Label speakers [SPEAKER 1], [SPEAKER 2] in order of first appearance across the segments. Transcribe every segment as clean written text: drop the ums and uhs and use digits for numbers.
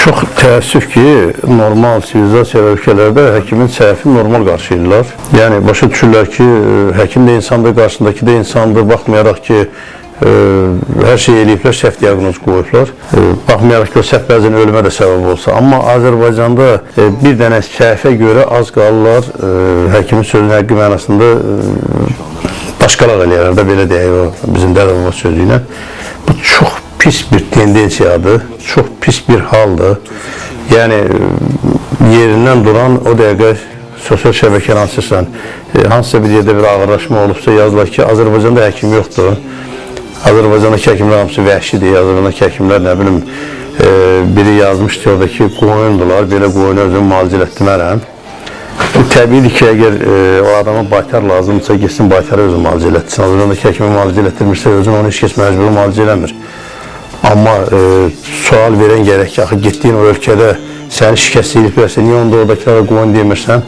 [SPEAKER 1] Çox təəssüf ki, normal sivilizasiya ölkələrdə həkimin səhvi normal qarşılayırlar. Yəni, başa düşürlər ki, həkim də insandır, qarşısındakı da insandır, baxmayaraq ki, hər şey eləyiblər, səhv diaqnoz qoyublar. Baxmayaraq ki, o səhv bəzən ölümə də səbəb olsa. Amma Azərbaycanda bir dənə səhvə görə az qalırlar, həkimin sözünün həqqi mənasında başqalaq eləyərlər də, belə deyək, bizim dərəvəva sözü ilə. Bu çox pis bir tendensiyadır, çox pis bir haldır. Yəni, yerindən duran o dəqiqə sosial şəbəkələr hansısa bir yerdə bir ağırlaşma olubsa yazılar ki, Azərbaycanda həkim yoxdur. Azərbaycandakı həkimlər hamısı vəhşidir, Azərbaycandakı həkimlər, nə bilim, biri yazmışdı oradakı qoyundular, belə qoyunu özümü müalicə etdirmərəm. Təbiidir ki, əgər o adama baytar lazımdırsa, geçsin baytarı özü müalicə etdirsin. Azərbaycandakı həkimi müalicə etdirmirsə, özün onu heç kəs məcburi müalicə eləmir. Amma sual verən gərək ki, axı, getdiyin o ölkədə səni şikəst ediblərsə, niyə onda oradakilərə qoyun demirsən?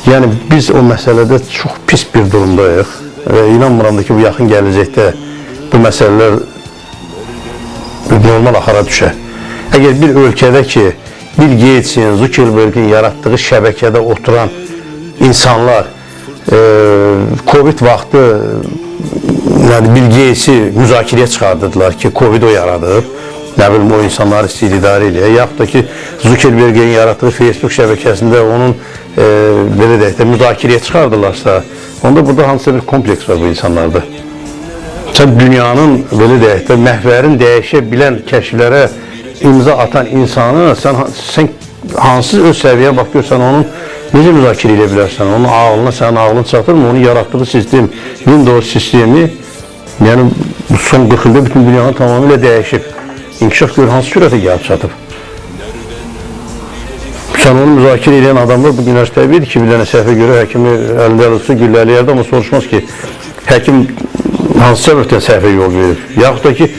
[SPEAKER 1] Yəni, biz o məsələdə çox pis bir durumdayıq və inanmıram ki, bu yaxın gələcəkdə bu məsələlər normal axara düşər. Əgər bir ölkədə ki, Bill Gatesin, Zuckerberg'in yaratdığı şəbəkədə oturan insanlar Covid vaxtı Bill Gates'i müzakirəyə çıxardırdılar ki, Covid o yaradıb, nə bilim, o insanları istidarə eləyək. Yaxud da ki, Zuckerberg'in yaratdığı Facebook şəbəkəsində onun belə deyək də müzakirəyə çıxardırlarsa, onda burada hansısa bir kompleks var bu insanlarda. Sən dünyanın, belə deyək də, məhvərin dəyişə bilən kəşflərə imza atan insanı sən hansı öz səviyyəyə bax görsən, onun necə müzakirə edə bilərsən? Onun ağlına, sənin ağlın çatırmı? Onun yaratdığı sistem, Windows sistemi, yəni son 40 ildə bütün dünyanın tamamilə dəyişib. İnkişaf gör, hansı sürətə gəlib çatıb? Sən onu müzakirə edən adamlar bu günlər təbiidir ki, bir dənə səhvə görə həkimi əlində alırsa gülləliyərdə, amma soruşmaz ki, həkim hansı səbəbdən səhvə yol verir? Yaxud da ki,